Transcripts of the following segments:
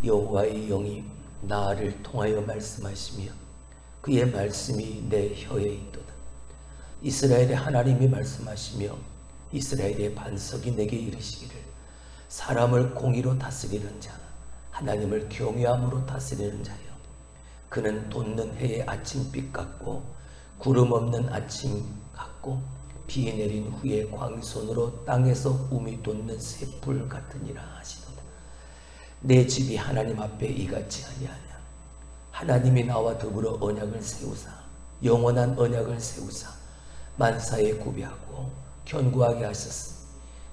여호와의 영이 나를 통하여 말씀하시며 그의 말씀이 내 혀에 있도다. 이스라엘의 하나님이 말씀하시며 이스라엘의 반석이 내게 이르시기를 사람을 공의로 다스리는 자 하나님을 경외함으로 다스리는 자여 그는 돋는 해의 아침빛 같고 구름 없는 아침 같고 비 내린 후에 광손으로 땅에서 움이 돋는 새풀 같으니라 하시도다. 내 집이 하나님 앞에 이같이 아니하냐. 하나님이 나와 더불어 언약을 세우사 영원한 언약을 세우사 만사에 구비하고 견고하게 하셨으니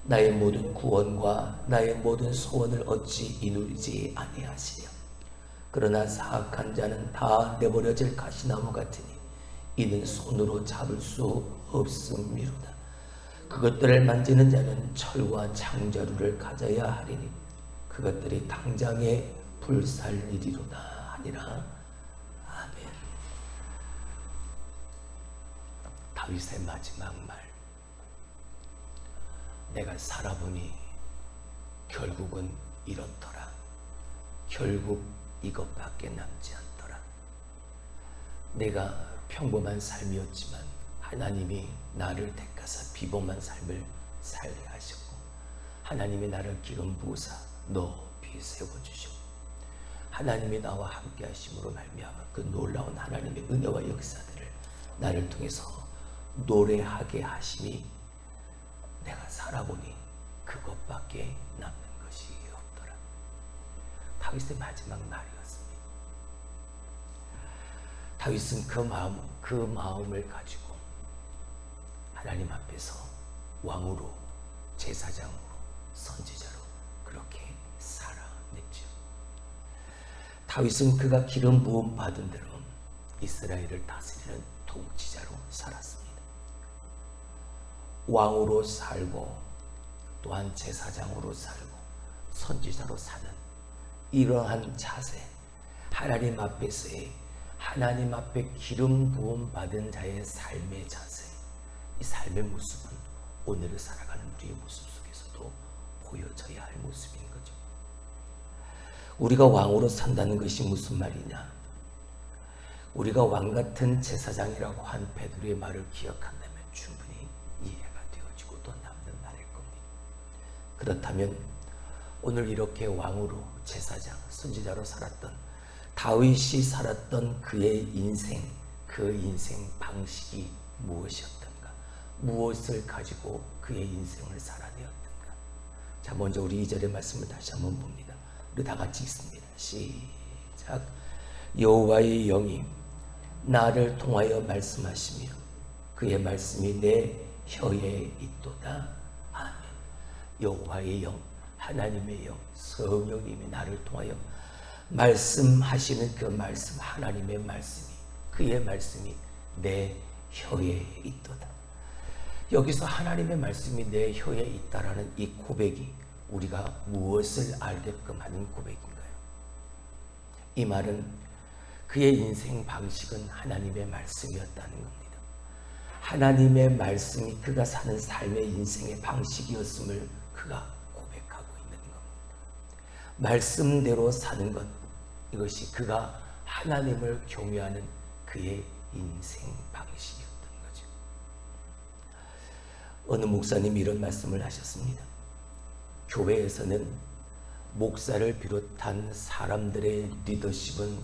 나의 모든 구원과 나의 모든 소원을 어찌 이루지 아니하시냐. 그러나 사악한 자는 다 내버려질 가시나무 같으니 이는 손으로 잡을 수 없음이로다. 그것들을 만지는 자는 철과 창자루를 가져야 하리니 그것들이 당장에 불살리리로다 하니라. 아멘. 다윗의 마지막 말. 내가 살아보니 결국은 이렇더라. 결국 이것밖에 남지 않더라. 내가 평범한 삶이었지만 하나님이 나를 택하사 비범한 삶을 살게 하셨고 하나님이 나를 기름 부으사 높이 세워주셨고 하나님이 나와 함께 하심으로 말미암아 그 놀라운 하나님의 은혜와 역사들을 나를 통해서 노래하게 하심이 내가 살아보니 그것밖에 남는 것이 없더라. 다윗의 마지막 말이었습니다. 다윗은 그 마음을 가지고 하나님 앞에서 왕으로 제사장으로 선지자로 그렇게 살아냈죠. 다윗은 그가 기름 부음 받은 대로 이스라엘을 다스리는 통치자로 살았습니다. 왕으로 살고 또한 제사장으로 살고 선지자로 사는 이러한 자세, 하나님 앞에서의 하나님 앞에 기름 부음 받은 자의 삶의 자세, 이 삶의 모습은 오늘을 살아가는 우리의 모습 속에서도 보여져야 할 모습인 거죠. 우리가 왕으로 산다는 것이 무슨 말이냐? 우리가 왕 같은 제사장이라고 한 베드로의 말을 기억한다면 충분히 이해가 되어지고 또 남는 말일 겁니다. 그렇다면 오늘 이렇게 왕으로 제사장, 선지자로 살았던 다윗이 살았던 그의 인생, 그 인생 방식이 무엇이었던가? 무엇을 가지고 그의 인생을 살아내었던가? 자, 먼저 우리 2절의 말씀을 다시 한번 봅니다. 우리 다 같이 읽습니다. 시작. 여호와의 영이 나를 통하여 말씀하시며 그의 말씀이 내 혀에 있도다. 아멘. 여호와의 영, 하나님의 영, 성령님이 나를 통하여 말씀하시는 그 말씀, 하나님의 말씀이, 그의 말씀이 내 혀에 있도다. 여기서 하나님의 말씀이 내 혀에 있다라는 이 고백이 우리가 무엇을 알게끔 하는 고백인가요? 이 말은 그의 인생 방식은 하나님의 말씀이었다는 겁니다. 하나님의 말씀이 그가 사는 삶의 인생의 방식이었음을 그가 고백하고 있는 겁니다. 말씀대로 사는 것, 이것이 그가 하나님을 경외하는 그의 인생 방식이었던 거죠. 어느 목사님이 이런 말씀을 하셨습니다. 교회에서는 목사를 비롯한 사람들의 리더십은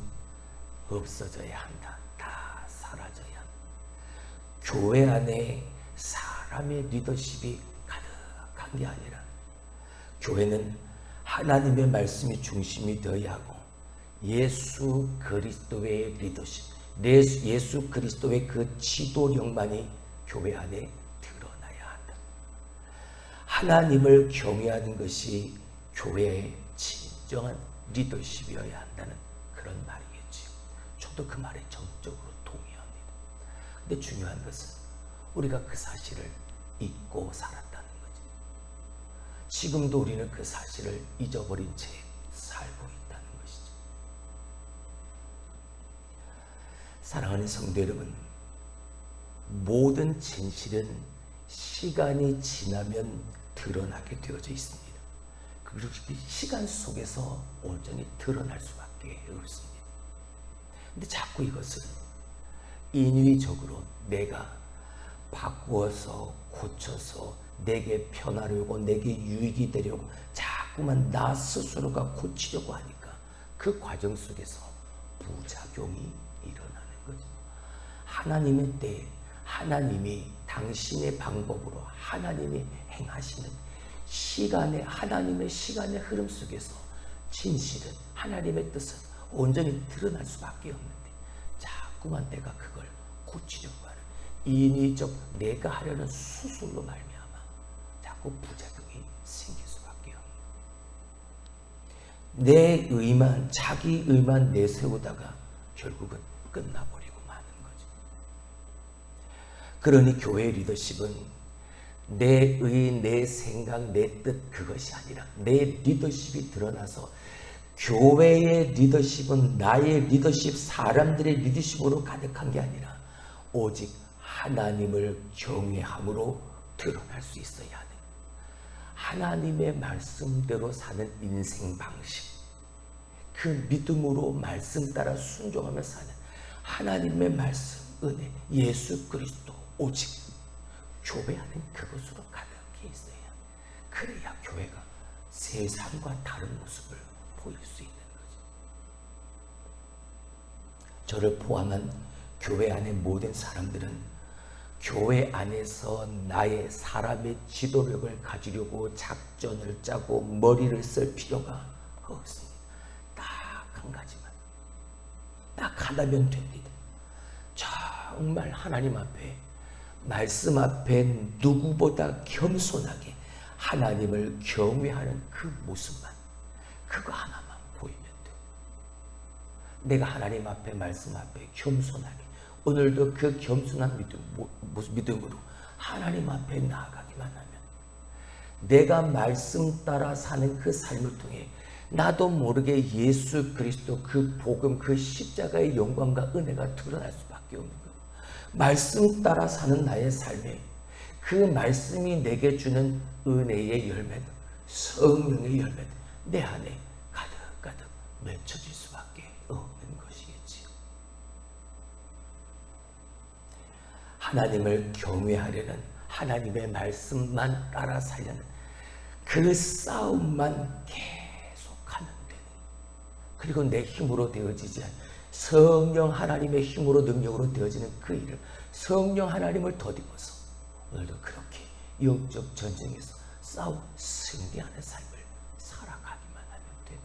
없어져야 한다. 다 사라져야 한다. 교회 안에 사람의 리더십이 가득한 게 아니라 교회는 하나님의 말씀이 중심이 되어야 하고 예수 그리스도의 리더십, 예수 그리스도의 그 지도력만이 교회 안에 드러나야 한다. 하나님을 경외하는 것이 교회의 진정한 리더십이어야 한다는 그런 말이겠지요. 저도 그 말에 전적으로 동의합니다. 근데 중요한 것은 우리가 그 사실을 잊고 살았다는 거죠. 지금도 우리는 그 사실을 잊어버린 채 살고 있다는 것이죠. 사랑하는 성도 여러분, 모든 진실은 시간이 지나면 드러나게 되어져 있습니다. 그렇게 시간 속에서 온전히 드러날 수밖에 없습니다. 근데 자꾸 이것을 인위적으로 내가 바꾸어서 고쳐서 내게 편하려고 내게 유익이 되려고 자꾸만 나 스스로가 고치려고 하니까 그 과정 속에서 부작용이 일어나는 거죠. 하나님의 때에 하나님이 당신의 방법으로 하나님이 행하시는 하나님의 시간의 흐름 속에서 진실은 하나님의 뜻은 온전히 드러날 수밖에 없는데 자꾸만 내가 그걸 고치려고 하는 인위적 내가 하려는 수술로 말미암아 자꾸 부작용이 생길 수밖에 없는, 내 의만 자기 의만 내세우다가 결국은 끝나버리고 마는 거죠. 그러니 교회 리더십은 내 의, 내 생각, 내 뜻 그것이 아니라 내 리더십이 드러나서 교회의 리더십은 나의 리더십, 사람들의 리더십으로 가득한 게 아니라 오직 하나님을 경외함으로 드러날 수 있어야 하는, 하나님의 말씀대로 사는 인생 방식, 그 믿음으로 말씀 따라 순종하며 사는 하나님의 말씀, 은혜, 예수 그리스도 오직 교회 안에 그것으로 가득해 있어야, 그래야 교회가 세상과 다른 모습을 보일 수 있는 거죠. 저를 포함한 교회 안의 모든 사람들은 교회 안에서 나의 사람의 지도력을 가지려고 작전을 짜고 머리를 쓸 필요가 없습니다. 딱 한 가지만, 딱 하나면 됩니다. 정말 하나님 앞에, 말씀 앞에 누구보다 겸손하게 하나님을 경외하는 그 모습만, 그거 하나만 보이면 돼. 내가 하나님 앞에, 말씀 앞에 겸손하게, 오늘도 그 겸손한 믿음으로 하나님 앞에 나아가기만 하면 내가 말씀 따라 사는 그 삶을 통해 나도 모르게 예수 그리스도 그 복음, 그 십자가의 영광과 은혜가 드러날 수밖에 없는 거예요. 말씀 따라 사는 나의 삶에 그 말씀이 내게 주는 은혜의 열매들, 성령의 열매들 내 안에 가득가득 맺혀질 수밖에 없는 것이겠지요. 하나님을 경외하려는, 하나님의 말씀만 따라 살려는 그 싸움만 계속하는 데는, 그리고 내 힘으로 되어지지 않는 성령 하나님의 힘으로 능력으로 되어지는 그 일을 성령 하나님을 더듬어서 오늘도 그렇게 영적 전쟁에서 싸워 승리하는 삶을 살아가기만 하면 되는.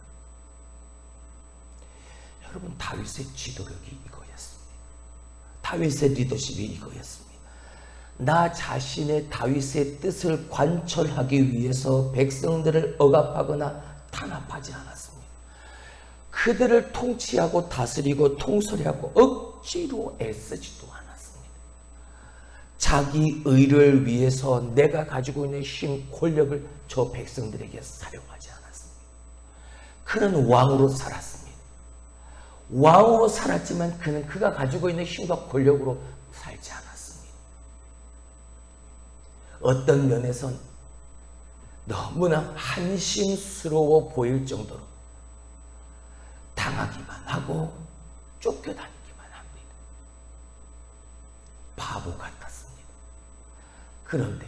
여러분, 다윗의 지도력이 이거였습니다. 다윗의 리더십이 이거였습니다. 나 자신의 다윗의 뜻을 관철하기 위해서 백성들을 억압하거나 탄압하지 않았습니다. 그들을 통치하고 다스리고 통솔하고 억지로 애쓰지도 않았습니다. 자기 의를 위해서 내가 가지고 있는 힘, 권력을 저 백성들에게 사용하지 않았습니다. 그는 왕으로 살았습니다. 왕으로 살았지만 그는 그가 가지고 있는 힘과 권력으로 살지 않았습니다. 어떤 면에선 너무나 한심스러워 보일 정도로 당하기만 하고 쫓겨다니기만 합니다. 바보 같았습니다. 그런데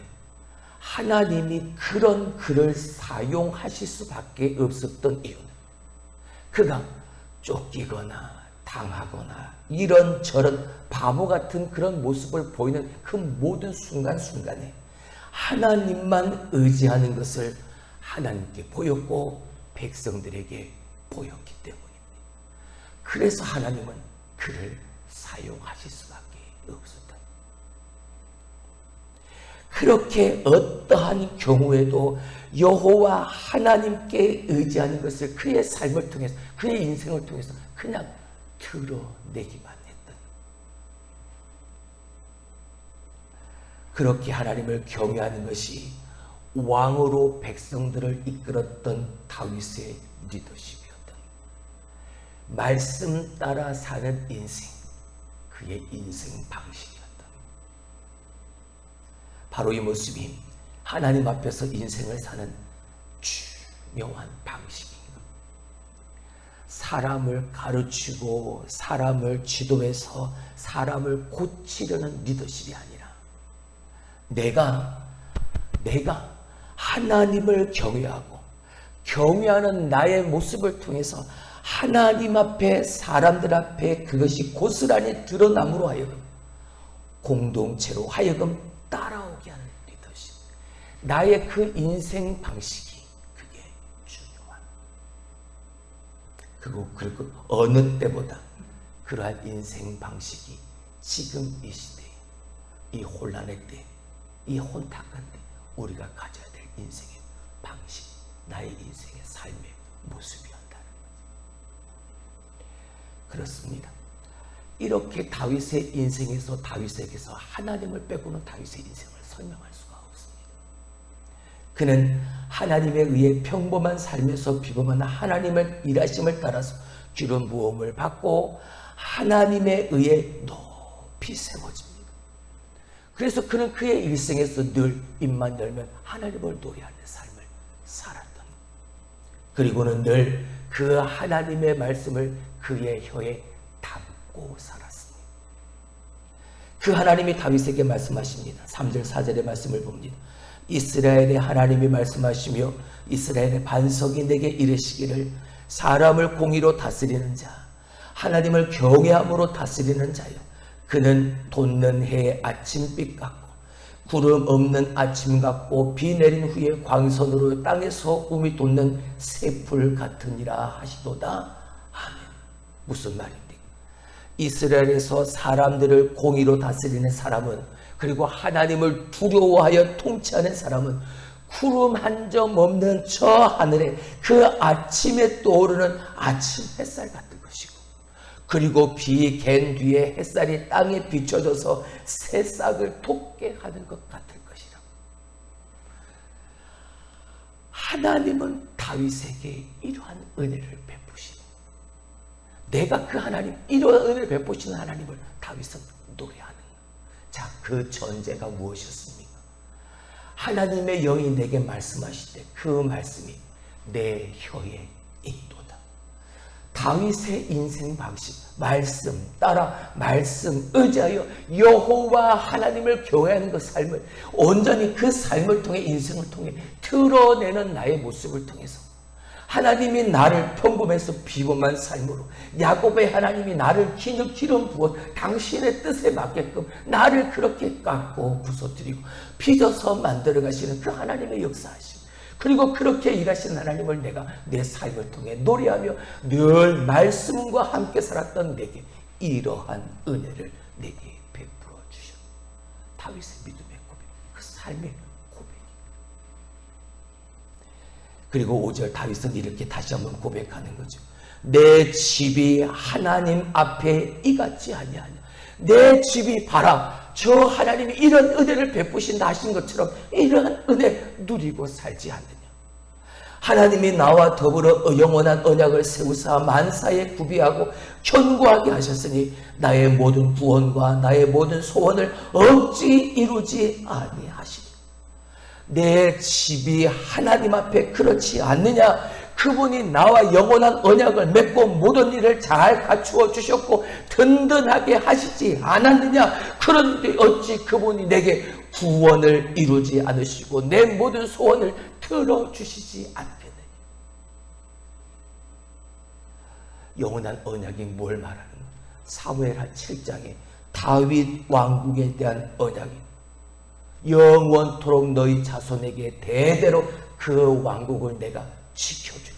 하나님이 그런 그를 사용하실 수밖에 없었던 이유는 그가 쫓기거나 당하거나 이런저런 바보 같은 그런 모습을 보이는 그 모든 순간순간에 하나님만 의지하는 것을 하나님께 보였고 백성들에게 보였기 때문입니다. 그래서 하나님은 그를 사용하실 수밖에 없었다. 그렇게 어떠한 경우에도 여호와 하나님께 의지하는 것을 그의 삶을 통해서, 그의 인생을 통해서 그냥 드러내기만 했던, 그렇게 하나님을 경외하는 것이 왕으로 백성들을 이끌었던 다윗의 리더십이었던, 말씀 따라 사는 인생, 그의 인생 방식이었던, 바로 이 모습이 하나님 앞에서 인생을 사는 묘한 방식인 것. 사람을 가르치고 사람을 지도해서 사람을 고치려는 리더십이 아니라 내가 하나님을 경외하고 경외하는 나의 모습을 통해서 하나님 앞에 사람들 앞에 그것이 고스란히 드러남으로 하여금 공동체로 하여금 따라오게 하는 리더십. 나의 그 인생 방식이 그게 중요한. 그리고 어느 때보다 그러한 인생 방식이 지금 이 시대에 이 혼란의 때, 이 혼탁한 때 우리가 가져야 될 인생의 방식, 나의 인생의 삶의 모습이었다는 거죠. 그렇습니다. 이렇게 다윗의 인생에서 다윗에게서 하나님을 빼고는 다윗의 인생을 설명할 수가 없습니다. 그는 하나님에 의해 평범한 삶에서 비범한 하나님의 일하심을 따라서 기름 부음을 받고 하나님에 의해 높이 세워집니다. 그래서 그는 그의 일생에서 늘 입만 열면 하나님을 노래하는 삶을 살았던, 그리고는 늘 그 하나님의 말씀을 그의 혀에 담고 살았습니다. 그 하나님이 다윗에게 말씀하십니다. 3절 4절의 말씀을 봅니다. 이스라엘의 하나님이 말씀하시며 이스라엘의 반석이 내게 이르시기를 사람을 공의로 다스리는 자, 하나님을 경외함으로 다스리는 자여, 그는 돋는 해의 아침빛 같고 구름 없는 아침 같고 비 내린 후에 광선으로 땅에서 움이 돋는 새풀 같으니라 하시도다. 아멘. 무슨 말입니까? 이스라엘에서 사람들을 공의로 다스리는 사람은, 그리고 하나님을 두려워하여 통치하는 사람은 구름 한 점 없는 저 하늘에 그 아침에 떠오르는 아침 햇살 같은 것이고, 그리고 비 갠 뒤에 햇살이 땅에 비춰져서 새싹을 돋게 하는 것 같을 것이라. 하나님은 다윗에게 이러한 은혜를 베푸시고, 내가 그 하나님, 이러한 은혜를 베푸시는 하나님을 다윗은 노래하는 것. 자, 그 전제가 무엇이었습니까? 하나님의 영이 내게 말씀하실 때 그 말씀이 내 혀에 있도다. 다윗의 인생 방식, 말씀 따라 말씀 의지하여 여호와 하나님을 경외하는 그 삶을 온전히 그 삶을 통해, 인생을 통해 드러내는 나의 모습을 통해서 하나님이 나를 평범해서 비범한 삶으로, 야곱의 하나님이 나를 기름 부어 당신의 뜻에 맞게끔 나를 그렇게 깎고 부서뜨리고 빚어서 만들어 가시는 그 하나님의 역사하심, 그리고 그렇게 일하시는 하나님을 내가 내 삶을 통해 노래하며 늘 말씀과 함께 살았던 내게 이러한 은혜를 내게 베풀어 주셨다. 다윗의 믿음의 고백, 그 삶의 고백. 그리고 5절 다윗은 이렇게 다시 한번 고백하는 거죠. 내 집이 하나님 앞에 이같지 아니하냐. 내 집이 봐라, 저 하나님이 이런 은혜를 베푸신다 하신 것처럼 이러한 은혜 누리고 살지 않느냐. 하나님이 나와 더불어 영원한 언약을 세우사 만사에 구비하고 견고하게 하셨으니 나의 모든 구원과 나의 모든 소원을 억지 이루지 아니하시니. 내 집이 하나님 앞에 그렇지 않느냐. 그분이 나와 영원한 언약을 맺고 모든 일을 잘 갖추어 주셨고 든든하게 하시지 않았느냐. 그런데 어찌 그분이 내게 구원을 이루지 않으시고 내 모든 소원을 들어주시지 않겠느냐. 영원한 언약이 뭘 말하는 거야? 사무엘하 7장에 다윗 왕국에 대한 언약이 영원토록 너희 자손에게 대대로 그 왕국을 내가 지켜줄게.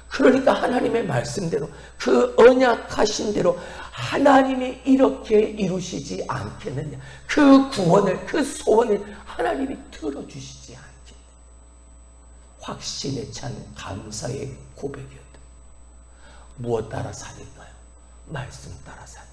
그러니까 하나님의 말씀대로 그 언약하신 대로 하나님이 이렇게 이루시지 않겠느냐. 그 구원을, 그 소원을 하나님이 들어주시지 않겠느냐. 확신에 찬 감사의 고백이었다. 무엇 따라 사니까요? 말씀 따라 사니까.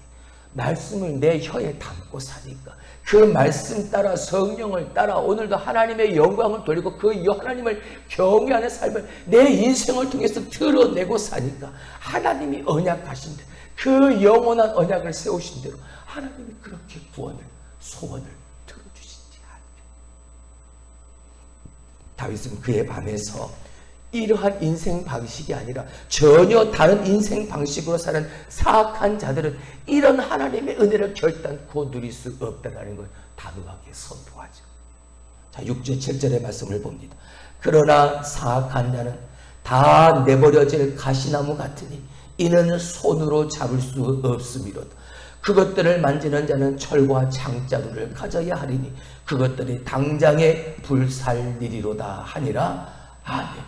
말씀을 내 혀에 담고 사니까. 그 말씀 따라, 성령을 따라 오늘도 하나님의 영광을 돌리고 그 하나님을 경외하는 삶을 내 인생을 통해서 드러내고 사니까 하나님이 언약하신 대로, 그 영원한 언약을 세우신 대로 하나님이 그렇게 구원을, 소원을 들어주시지 않게. 다윗은 그의 밤에서 이러한 인생 방식이 아니라 전혀 다른 인생 방식으로 사는 사악한 자들은 이런 하나님의 은혜를 결단코 누릴 수 없다는 걸 단호하게 선포하죠. 자, 6절 7절의 말씀을 봅니다. 그러나 사악한 자는 다 내버려질 가시나무 같으니 이는 손으로 잡을 수 없음이로다. 그것들을 만지는 자는 철과 창자루를 가져야 하리니 그것들이 당장에 불살리리로다 하니라. 아멘.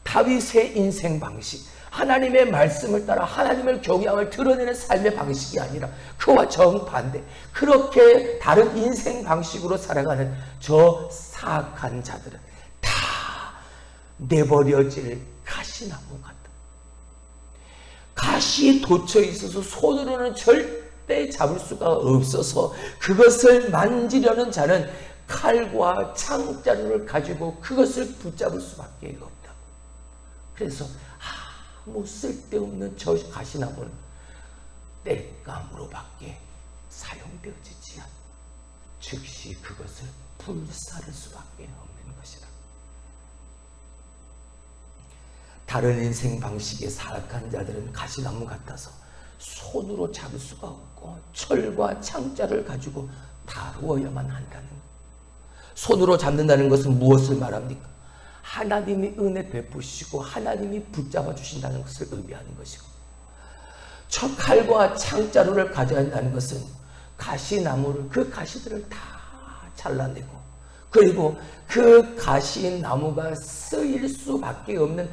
다윗의 인생 방식, 하나님의 말씀을 따라 하나님을 경외함을 드러내는 삶의 방식이 아니라 그와 정반대, 그렇게 다른 인생 방식으로 살아가는 저 사악한 자들은 다 내버려질 가시나무 같다. 가시에 돋쳐 있어서 손으로는 절대 잡을 수가 없어서 그것을 만지려는 자는 칼과 창자루를 가지고 그것을 붙잡을 수밖에 없다고. 그래서 아무 쓸데없는 저 가시나무는 땔감으로밖에 사용되어지지 않고 즉시 그것을 불사를 수밖에 없는 것이다. 다른 인생 방식의 사악한 자들은 가시나무 같아서 손으로 잡을 수가 없고 철과 창자를 가지고 다루어야만 한다는 것. 손으로 잡는다는 것은 무엇을 말합니까? 하나님이 은혜 베푸시고 하나님이 붙잡아 주신다는 것을 의미하는 것이고, 저 칼과 창자루를 가져야 한다는 것은 가시나무를, 그 가시들을 다 잘라내고, 그리고 그 가시나무가 쓰일 수밖에 없는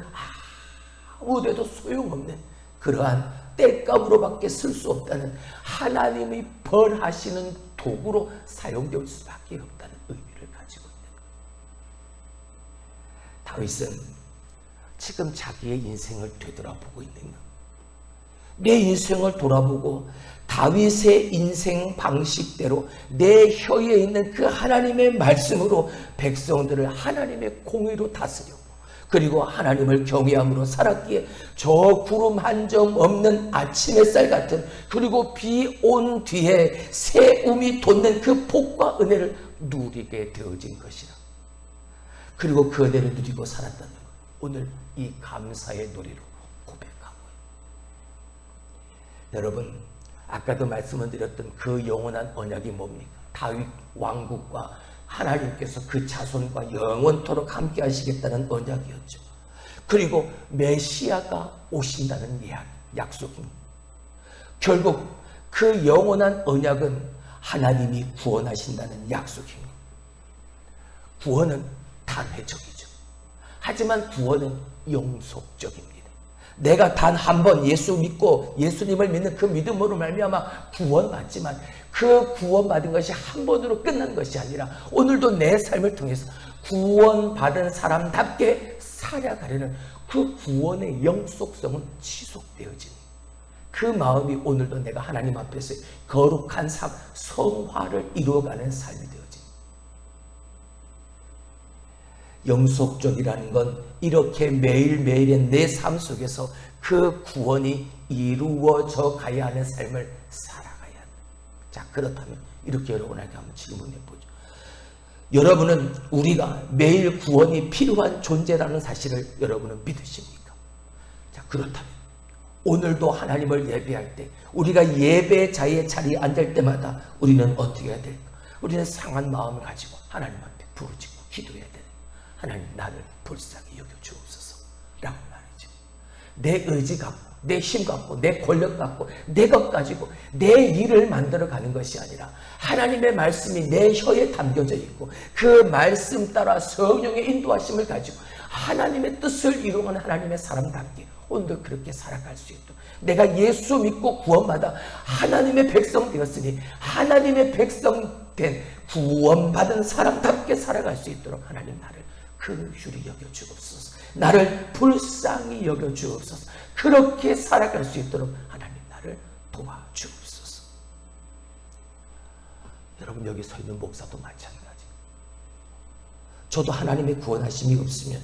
아무데도 소용없는 그러한 땔감으로밖에 쓸 수 없다는 하나님이 벌하시는 도구로 사용될 수밖에 없다는 의미를 가지고 있는 거예요. 다윗은 지금 자기의 인생을 되돌아보고 있는 거예요. 내 인생을 돌아보고 다윗의 인생 방식대로 내 혀에 있는 그 하나님의 말씀으로 백성들을 하나님의 공의로 다스리고, 그리고 하나님을 경외함으로 살았기에 저 구름 한 점 없는 아침 햇살 같은, 그리고 비 온 뒤에 새움이 돋는 그 복과 은혜를 누리게 되어진 것이라. 그리고 그 은혜를 누리고 살았다는 것, 오늘 이 감사의 노래로 고백하고요. 여러분, 아까도 말씀을 드렸던 그 영원한 언약이 뭡니까? 다윗 왕국과 하나님께서 그 자손과 영원토록 함께 하시겠다는 언약이었죠. 그리고 메시아가 오신다는 약속입니다. 결국 그 영원한 언약은 하나님이 구원하신다는 약속입니다. 구원은 단회적이죠. 하지만 구원은 영속적입니다. 내가 단 한 번 예수 믿고 예수님을 믿는 그 믿음으로 말미암아 구원받지만 그 구원받은 것이 한 번으로 끝난 것이 아니라 오늘도 내 삶을 통해서 구원받은 사람답게 살아가려는 그 구원의 영속성은 지속되어지는 그 마음이 오늘도 내가 하나님 앞에서 거룩한 삶, 성화를 이루어가는 삶이 되어집니다. 영속적이라는 건 이렇게 매일매일의 내 삶 속에서 그 구원이 이루어져 가야 하는 삶을 살아가야 합니다. 자, 그렇다면 이렇게 여러분에게 한번 질문해 보죠. 여러분은 우리가 매일 구원이 필요한 존재라는 사실을 여러분은 믿으십니까? 자, 그렇다면 오늘도 하나님을 예배할 때, 우리가 예배자의 자리에 앉을 때마다 우리는 어떻게 해야 될까? 우리는 상한 마음을 가지고 하나님 앞에 부르짖고 기도해야 되는, 하나님 나를 불쌍히 여겨주옵소서 라고 말이죠. 내 의지 갖고 내 힘 갖고 내 권력 갖고 내 것 가지고 내 일을 만들어가는 것이 아니라 하나님의 말씀이 내 혀에 담겨져 있고 그 말씀 따라 성령의 인도하심을 가지고 하나님의 뜻을 이루어가는 하나님의 사람답게 오늘도 그렇게 살아갈 수 있도록, 내가 예수 믿고 구원받아 하나님의 백성 되었으니 하나님의 백성 된 구원받은 사람답게 살아갈 수 있도록 하나님 나를 긍휼히 여겨주옵소서, 나를 불쌍히 여겨주옵소서, 그렇게 살아갈 수 있도록 하나님 나를 도와주옵소서. 여러분, 여기 서 있는 목사도 마찬가지. 저도 하나님의 구원하심이 없으면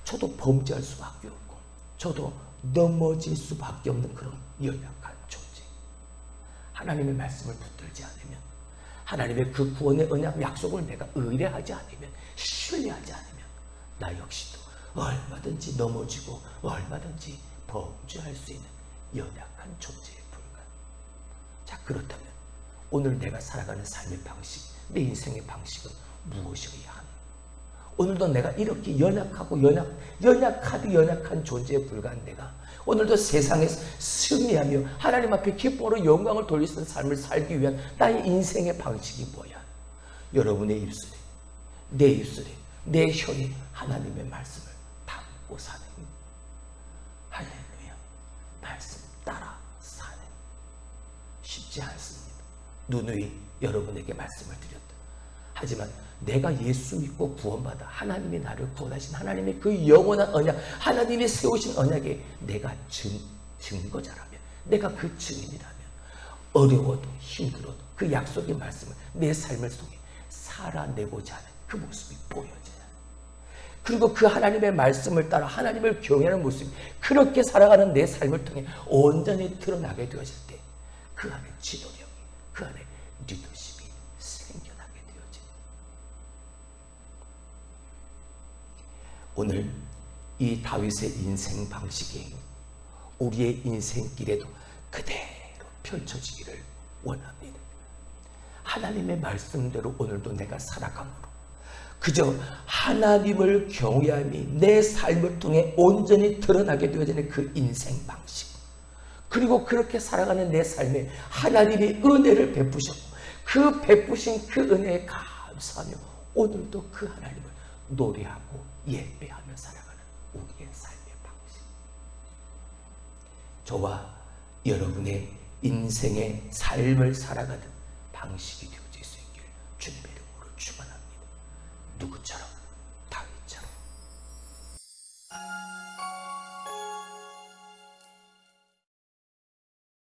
저도 범죄할 수밖에 없고 저도 넘어질 수밖에 없는 그런 연약한 존재. 하나님의 말씀을 붙들지 않으면, 하나님의 그 구원의 언약 약속을 내가 의뢰하지 않으면, 신뢰하지 않으면 나 역시도 얼마든지 넘어지고 얼마든지 범죄할 수 있는 연약한 존재에 불과한. 자, 그렇다면 오늘 내가 살아가는 삶의 방식, 내 인생의 방식은 무엇이어야 하나? 오늘도 내가 이렇게 연약하고 연약한 존재에 불과한 내가 오늘도 세상에서 승리하며 하나님 앞에 기쁨으로 영광을 돌릴 수 있는 삶을 살기 위한 나의 인생의 방식이 뭐야? 여러분의 입술에, 내 입술에, 내 혀에 하나님의 말씀을 담고 사는, 할렐루야, 말씀 따라 사는. 쉽지 않습니다. 누누이 여러분에게 말씀을 드렸다. 하지만 내가 예수 믿고 구원받아 하나님이 나를 구원하신 하나님의 그 영원한 언약, 하나님이 세우신 언약에 내가 증거자라면, 내가 그 증인이라면 어려워도 힘들어도 그 약속의 말씀을 내 삶을 통해 살아내고자 하는 그 모습이 보여져야 해. 그리고 그 하나님의 말씀을 따라 하나님을 경외하는 모습이 그렇게 살아가는 내 삶을 통해 온전히 드러나게 되어질 때 그 안에 지도력이, 그 안에 리더십이 생겨나게 되어집니다. 오늘 이 다윗의 인생 방식이 우리의 인생길에도 그대로 펼쳐지기를 원합니다. 하나님의 말씀대로 오늘도 내가 살아감으로 그저 하나님을 경외함이 내 삶을 통해 온전히 드러나게 되어지는 그 인생 방식, 그리고 그렇게 살아가는 내 삶에 하나님이 은혜를 베푸셨고 그 베푸신 그 은혜에 감사하며 오늘도 그 하나님을 노래하고 예배하며 살아가는 우리의 삶의 방식. 저와 여러분의 인생의 삶을 살아가는 방식이 되어질 수 있기를 주님의 이름으로 축원합니다. 누구처럼?